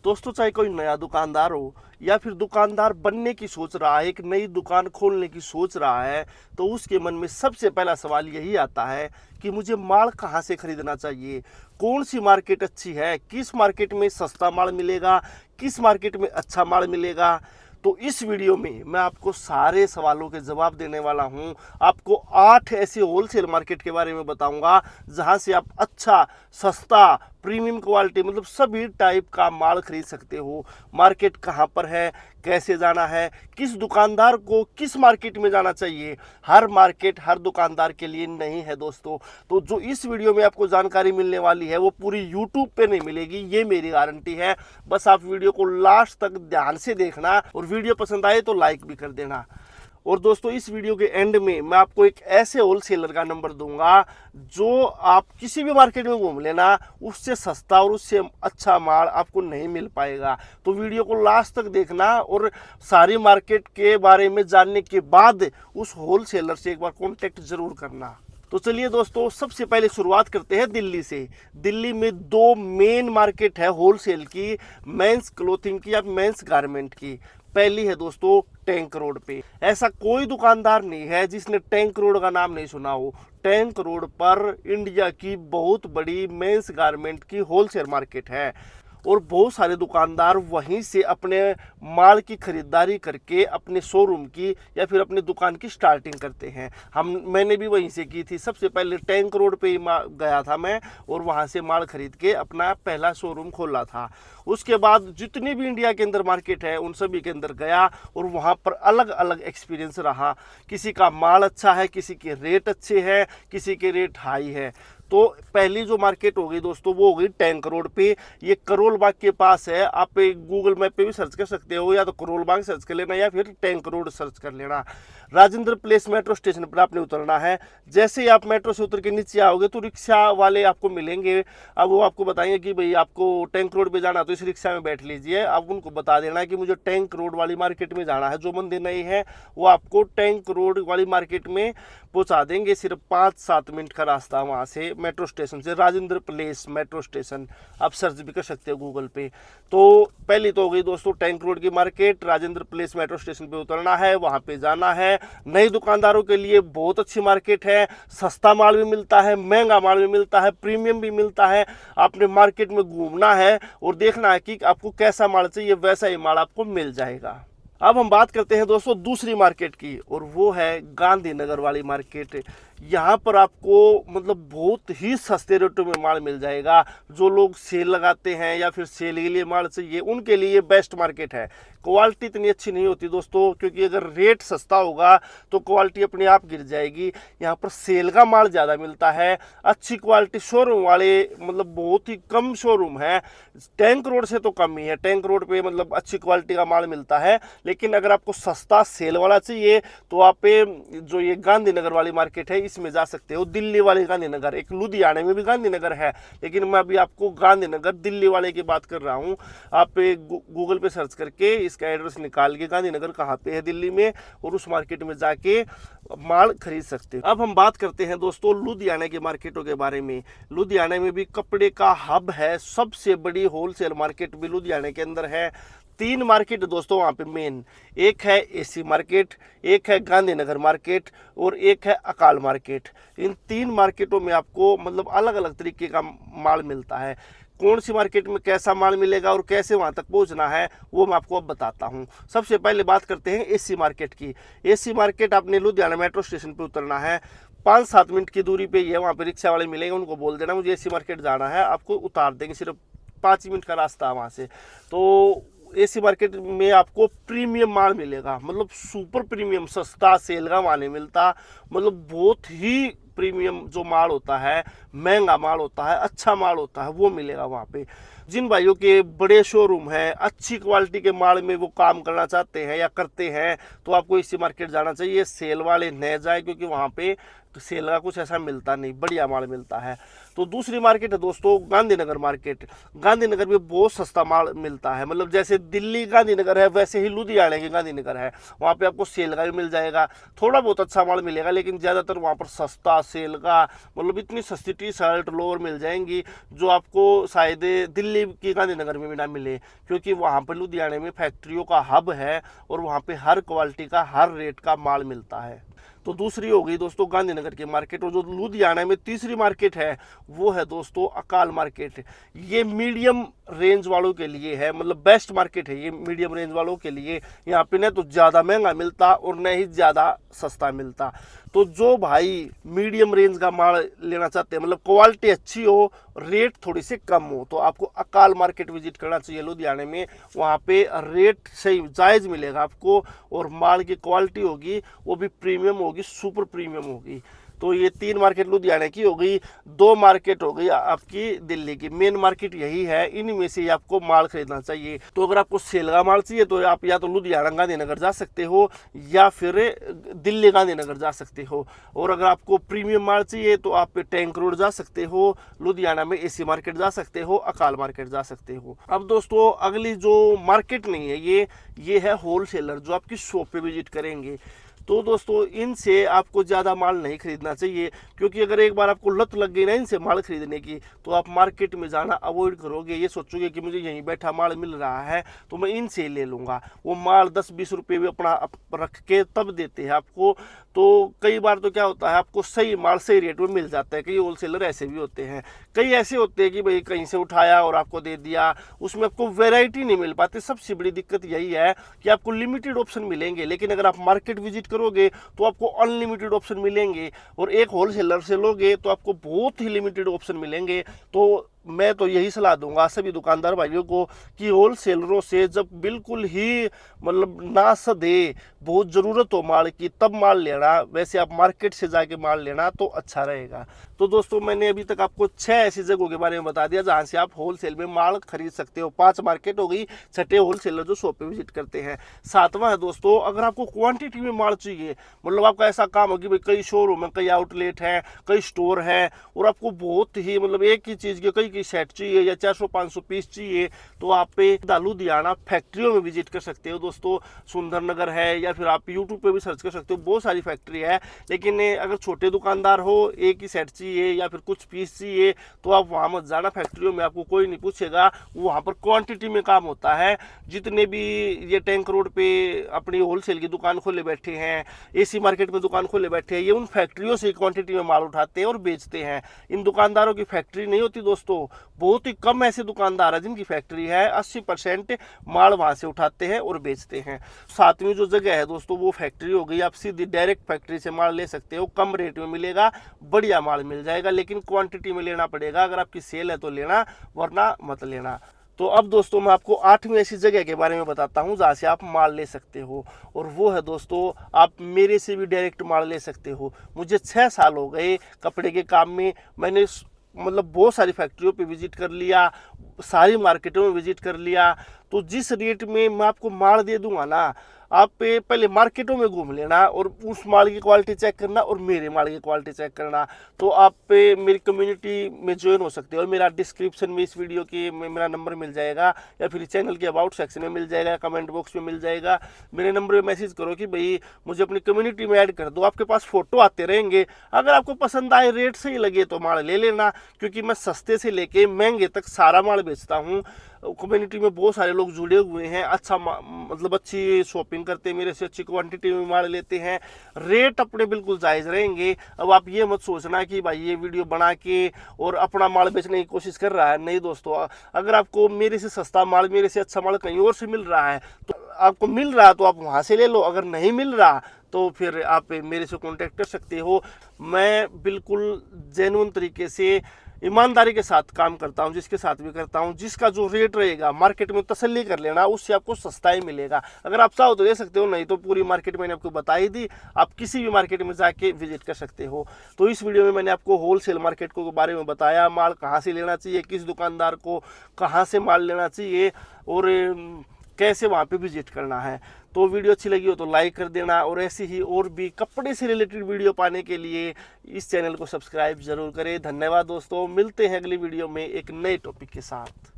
दोस्तों, चाहे कोई नया दुकानदार हो या फिर दुकानदार बनने की सोच रहा है, एक नई दुकान खोलने की सोच रहा है, तो उसके मन में सबसे पहला सवाल यही आता है कि मुझे माल कहाँ से खरीदना चाहिए, कौन सी मार्केट अच्छी है, किस मार्केट में सस्ता माल मिलेगा, किस मार्केट में अच्छा माल मिलेगा। तो इस वीडियो में मैं आपको सारे सवालों के जवाब देने वाला हूं। आपको 8 ऐसे होलसेल मार्केट के बारे में बताऊंगा जहां से आप अच्छा, सस्ता, प्रीमियम क्वालिटी मतलब सभी टाइप का माल खरीद सकते हो। मार्केट कहां पर है, कैसे जाना है, किस दुकानदार को किस मार्केट में जाना चाहिए। हर मार्केट हर दुकानदार के लिए नहीं है दोस्तों। तो जो इस वीडियो में आपको जानकारी मिलने वाली है वो पूरी यूट्यूब पे नहीं मिलेगी, ये मेरी गारंटी है। बस आप वीडियो को लास्ट तक ध्यान से देखना और वीडियो पसंद आए तो लाइक भी कर देना। और दोस्तों, इस वीडियो के एंड में मैं आपको एक ऐसे होलसेलर का नंबर दूंगा जो आप किसी भी मार्केट में घूम लेना, उससे सस्ता और उससे अच्छा माल आपको नहीं मिल पाएगा। तो वीडियो को लास्ट तक देखना और सारी मार्केट के बारे में जानने के बाद उस होलसेलर से एक बार कॉन्टेक्ट जरूर करना। तो चलिए दोस्तों, सबसे पहले शुरुआत करते हैं दिल्ली से। दिल्ली में 2 मेन मार्केट है होलसेल की, मेंस क्लोथिंग की या मेंस गारमेंट की। पहली है दोस्तों टैंक रोड पे। ऐसा कोई दुकानदार नहीं है जिसने टैंक रोड का नाम नहीं सुना हो। टैंक रोड पर इंडिया की बहुत बड़ी मेंस गारमेंट की होलसेल मार्केट है और बहुत सारे दुकानदार वहीं से अपने माल की खरीदारी करके अपने शोरूम की या फिर अपनी दुकान की स्टार्टिंग करते हैं। मैंने भी वहीं से की थी। सबसे पहले टैंक रोड पे ही गया था मैं और वहाँ से माल खरीद के अपना पहला शोरूम खोला था। उसके बाद जितनी भी इंडिया के अंदर मार्केट है उन सभी के अंदर गया और वहाँ पर अलग अलग एक्सपीरियंस रहा। किसी का माल अच्छा है, किसी के रेट अच्छे हैं, किसी के रेट हाई है। तो पहली जो मार्केट हो गई दोस्तों वो हो गई टैंक रोड पे। ये करोल बाग के पास है। आप गूगल मैप पे भी सर्च कर सकते हो, या तो करोल बाग सर्च कर लेना या फिर टैंक रोड सर्च कर लेना। राजेंद्र प्लेस मेट्रो स्टेशन पर आपने उतरना है। जैसे ही आप मेट्रो से उतर के नीचे आओगे तो रिक्शा वाले आपको मिलेंगे। अब वो आपको बताएंगे कि भाई आपको टैंक रोड पे जाना तो इस रिक्शा में बैठ लीजिए। अब उनको बता देना कि मुझे टैंक रोड वाली मार्केट में जाना है। जो बंदे नहीं है वो आपको टैंक रोड वाली मार्केट में पहुंचा देंगे। सिर्फ 5-7 मिनट का रास्ता वहाँ से, मेट्रो स्टेशन से। राजेंद्र प्लेस मेट्रो स्टेशन आप सर्च भी कर सकते हो गूगल पे। तो पहली तो हो गई दोस्तों टैंक रोड की market. Rajendra place metro station पे उतरना है, वहाँ पे जाना है। नए दुकानदारों के लिए बहुत अच्छी मार्केट है। सस्ता माल भी मिलता है, महंगा माल भी मिलता है, प्रीमियम भी मिलता है। आपने मार्केट में घूमना है और देखना है कि आपको कैसा माल चाहिए, वैसा ही माल आपको मिल जाएगा। अब हम बात करते हैं दोस्तों दूसरी मार्केट की और वो है गांधीनगर वाली मार्केट। यहाँ पर आपको मतलब बहुत ही सस्ते रेटों में माल मिल जाएगा। जो लोग सेल लगाते हैं या फिर सेल के लिए माल चाहिए उनके लिए बेस्ट मार्केट है। क्वालिटी इतनी अच्छी नहीं होती दोस्तों, क्योंकि अगर रेट सस्ता होगा तो क्वालिटी अपने आप गिर जाएगी। यहाँ पर सेल का माल ज़्यादा मिलता है, अच्छी क्वालिटी। शोरूम वाले मतलब बहुत ही कम शोरूम है, टैंक रोड से तो कम ही है। टैंक रोड पे मतलब अच्छी क्वालिटी का माल मिलता है। लेकिन अगर आपको सस्ता सेल वाला चाहिए तो आप जो ये गांधीनगर वाली मार्केट है इसमें जा सकते हो। दिल्ली वाले गांधीनगर, एक लुधियाने में भी गांधीनगर है, लेकिन मैं अभी आपको गांधीनगर दिल्ली वाले की बात कर रहा हूँ। आप गूगल पे सर्च करके इसका एड्रेस निकाल के गांधीनगर कहाँ पे है दिल्ली में, और उस मार्केट में जाके माल खरीद सकते हो। अब हम बात करते हैं दोस्तों लुधियाना की मार्केटों के बारे में। लुधियाना में भी कपड़े का हब है, सबसे बड़ी होलसेल मार्केट भी लुधियाना के अंदर है। 3 मार्केट दोस्तों वहाँ पे मेन, एक है एसी मार्केट, एक है गांधीनगर मार्केट और एक है अकाल मार्केट। इन 3 मार्केटों में आपको मतलब अलग अलग तरीके का माल मिलता है। कौन सी मार्केट में कैसा माल मिलेगा और कैसे वहाँ तक पहुँचना है वो मैं आपको अब बताता हूँ। सबसे पहले बात करते हैं एसी मार्केट की। एसी मार्केट आपने लुधियाना मेट्रो स्टेशन पर उतरना है, 5-7 मिनट की दूरी पे ही है। वहाँ पे रिक्शा वाले मिलेंगे, उनको बोल देना मुझे एसी मार्केट जाना है, आपको उतार देंगे। सिर्फ 5 मिनट का रास्ता है वहाँ से। तो एसी मार्केट में आपको प्रीमियम माल मिलेगा, मतलब सुपर प्रीमियम। सस्ता सेल का माल नहीं मिलता, मतलब बहुत ही प्रीमियम जो माल होता है, महंगा माल होता है, अच्छा माल होता है, वो मिलेगा वहाँ पे। जिन भाइयों के बड़े शोरूम हैं, अच्छी क्वालिटी के माल में वो काम करना चाहते हैं या करते हैं, तो आपको इसी मार्केट जाना चाहिए। सेल वाले न जाए, क्योंकि वहाँ पे तो सेल का कुछ ऐसा मिलता नहीं, बढ़िया माल मिलता है। तो दूसरी मार्केट है दोस्तों गांधीनगर मार्केट। गांधीनगर में बहुत सस्ता माल मिलता है, मतलब जैसे दिल्ली गांधीनगर है वैसे ही लुधियाना की गांधीनगर है। वहाँ पे आपको सेल का भी मिल जाएगा, थोड़ा बहुत अच्छा माल मिलेगा, लेकिन ज़्यादातर वहाँ पर सस्ता सेल का, मतलब इतनी सस्ती टी शर्ट लोअर मिल जाएंगी जो आपको शायद दिल्ली की गांधीनगर में भी ना मिले, क्योंकि वहाँ पर लुधियाने में फैक्ट्रियों का हब है और वहाँ पे हर क्वालिटी का हर रेट का माल मिलता है। तो दूसरी हो गई दोस्तों गांधीनगर की मार्केट। और जो लुधियाना में तीसरी मार्केट है वो है दोस्तों अकाल मार्केट। ये मीडियम रेंज वालों के लिए है, मतलब बेस्ट मार्केट है ये मीडियम रेंज वालों के लिए। यहाँ पे न तो ज़्यादा महंगा मिलता और न ही ज़्यादा सस्ता मिलता। तो जो भाई मीडियम रेंज का माल लेना चाहते हैं, मतलब क्वालिटी अच्छी हो, रेट थोड़ी सी कम हो, तो आपको अकाल मार्केट विजिट करना चाहिए लुधियाने में। वहाँ पे रेट सही जायज़ मिलेगा आपको और माल की क्वालिटी होगी वो भी प्रीमियम होगी, सुपर प्रीमियम होगी। तो ये 3 मार्केट लुधियाना की हो गई, 2 मार्केट हो गई आपकी दिल्ली की। मेन मार्केट यही है, इनमें से आपको माल खरीदना चाहिए। तो अगर आपको सेल का माल चाहिए तो आप या तो लुधियाना गांधीनगर जा सकते हो या फिर दिल्ली गांधीनगर जा सकते हो। और अगर आपको प्रीमियम माल चाहिए तो आप टैंक रोड जा सकते हो, लुधियाना में एसी मार्केट जा सकते हो, अकाल मार्केट जा सकते हो। अब दोस्तों अगली जो मार्केट नहीं है ये है होलसेलर जो आपकी शॉप पे विजिट करेंगे। तो दोस्तों इनसे आपको ज़्यादा माल नहीं खरीदना चाहिए, क्योंकि अगर एक बार आपको लत लग गई ना इनसे माल खरीदने की तो आप मार्केट में जाना अवॉइड करोगे। ये सोचोगे कि मुझे यहीं बैठा माल मिल रहा है तो मैं इनसे ही ले लूँगा। वो माल 10-20 रुपये भी अपना रख के तब देते हैं आपको। तो कई बार तो क्या होता है आपको सही माल सही रेट में मिल जाता है। कई होलसेलर ऐसे भी होते हैं, कई ऐसे होते हैं कि भाई कहीं से उठाया और आपको दे दिया, उसमें आपको वैरायटी नहीं मिल पाती। सबसे बड़ी दिक्कत यही है कि आपको लिमिटेड ऑप्शन मिलेंगे, लेकिन अगर आप मार्केट विजिट करोगे तो आपको अनलिमिटेड ऑप्शन मिलेंगे। और एक होलसेलर से लोगे तो आपको बहुत ही लिमिटेड ऑप्शन मिलेंगे। तो मैं तो यही सलाह दूंगा सभी दुकानदार भाइयों को कि होलसेलरों से जब बिल्कुल ही मतलब ना सदे बहुत ज़रूरत हो माल की तब माल लेना, वैसे आप मार्केट से जाके माल लेना तो अच्छा रहेगा। तो दोस्तों मैंने अभी तक आपको 6 ऐसी जगहों के बारे में बता दिया जहाँ से आप होलसेल में माल खरीद सकते हो। 5 मार्केट हो गई, 6ठे होलसेलर जो शॉप पे विजिट करते हैं। 7वां है दोस्तों अगर आपको क्वांटिटी में माल चाहिए, मतलब आपका ऐसा काम हो कि भाई कई शोरूम है, कई आउटलेट हैं, कई स्टोर हैं और आपको बहुत ही मतलब एक ही चीज़ के कई सेट चाहिए या 400-500 पीस चाहिए, तो आप लुधियाना फैक्ट्रियों में विजिट कर सकते हो दोस्तों। सुंदरनगर है या फिर आप यूट्यूब पे भी सर्च कर सकते हो, बहुत सारी फैक्ट्री है। लेकिन अगर छोटे दुकानदार हो, एक ही सेट चाहिए या फिर कुछ पीस चाहिए तो आप वहाँ मत जाना। फैक्ट्रियों में आपको कोई नहीं पूछेगा, वहाँ पर क्वांटिटी में काम होता है। जितने भी ये टैंक रोड पे अपनी होलसेल की दुकान खोले बैठे हैं, एसी मार्केट में दुकान खोले बैठे हैं, ये उन फैक्ट्रियों से क्वांटिटी में माल उठाते हैं और बेचते हैं। इन दुकानदारों की फैक्ट्री नहीं होती दोस्तों, बहुत ही कम ऐसे दुकानदार है जिनकी फैक्ट्री है। 80% माल वहां से उठाते हैं और बेचते हैं। 7वीं जो जगह है दोस्तों वो फैक्ट्री हो गई। आप सीधी डायरेक्ट फैक्ट्री से माल ले सकते हो, कम रेट में मिलेगा, बढ़िया माल मिल जाएगा, लेकिन क्वांटिटी में लेना पड़ेगा। अगर आपकी सेल है तो लेना, वरना मत लेना। तो अब दोस्तों मैं आपको 8वीं ऐसी जगह के बारे में बताता हूँ जहाँ से आप माल ले सकते हो, और वो है दोस्तों आप मेरे से भी डायरेक्ट माल ले सकते हो। मुझे 6 साल हो गए कपड़े के काम में, मैंने मतलब बहुत सारी फैक्ट्रियों पे विजिट कर लिया, सारी मार्केटों में विजिट कर लिया। तो जिस रेट में मैं आपको माल दे दूंगा ना, आप पहले मार्केटों में घूम लेना और उस माल की क्वालिटी चेक करना और मेरे माल की क्वालिटी चेक करना। तो आप मेरी कम्युनिटी में ज्वाइन हो सकते हो। मेरा डिस्क्रिप्शन में इस वीडियो की मेरा नंबर मिल जाएगा या फिर चैनल के अबाउट सेक्शन में मिल जाएगा, कमेंट बॉक्स में मिल जाएगा। मेरे नंबर पर मैसेज करो कि भाई मुझे अपनी कम्युनिटी में ऐड कर दो। आपके पास फ़ोटो आते रहेंगे, अगर आपको पसंद आए, रेट सही लगे तो माल ले लेना, क्योंकि मैं सस्ते से लेके महंगे तक सारा माल बेचता हूँ। कम्युनिटी में बहुत सारे लोग जुड़े हुए हैं, अच्छा मतलब अच्छी शॉपिंग करते हैं मेरे से, अच्छी क्वांटिटी में माल लेते हैं, रेट अपने बिल्कुल जायज़ रहेंगे। अब आप ये मत सोचना कि भाई ये वीडियो बना के और अपना माल बेचने की कोशिश कर रहा है। नहीं दोस्तों, अगर आपको मेरे से सस्ता माल, मेरे से अच्छा माल कहीं और से मिल रहा है तो आपको मिल रहा है तो आप वहाँ से ले लो। अगर नहीं मिल रहा तो फिर आप मेरे से कांटेक्ट कर सकते हो। मैं बिल्कुल जेन्युइन तरीके से ईमानदारी के साथ काम करता हूं, जिसके साथ भी करता हूं। जिसका जो रेट रहेगा मार्केट में तसल्ली कर लेना, उससे आपको सस्ता ही मिलेगा। अगर आप चाहो तो ले सकते हो, नहीं तो पूरी मार्केट मैंने आपको बता ही दी, आप किसी भी मार्केट में जाके विजिट कर सकते हो। तो इस वीडियो में मैंने आपको होलसेल मार्केट के बारे में बताया, माल कहाँ से लेना चाहिए, किस दुकानदार को कहाँ से माल लेना चाहिए, और कैसे वहाँ पे विजिट करना है। तो वीडियो अच्छी लगी हो तो लाइक कर देना, और ऐसी ही और भी कपड़े से रिलेटेड वीडियो पाने के लिए इस चैनल को सब्सक्राइब जरूर करें। धन्यवाद दोस्तों, मिलते हैं अगली वीडियो में एक नए टॉपिक के साथ।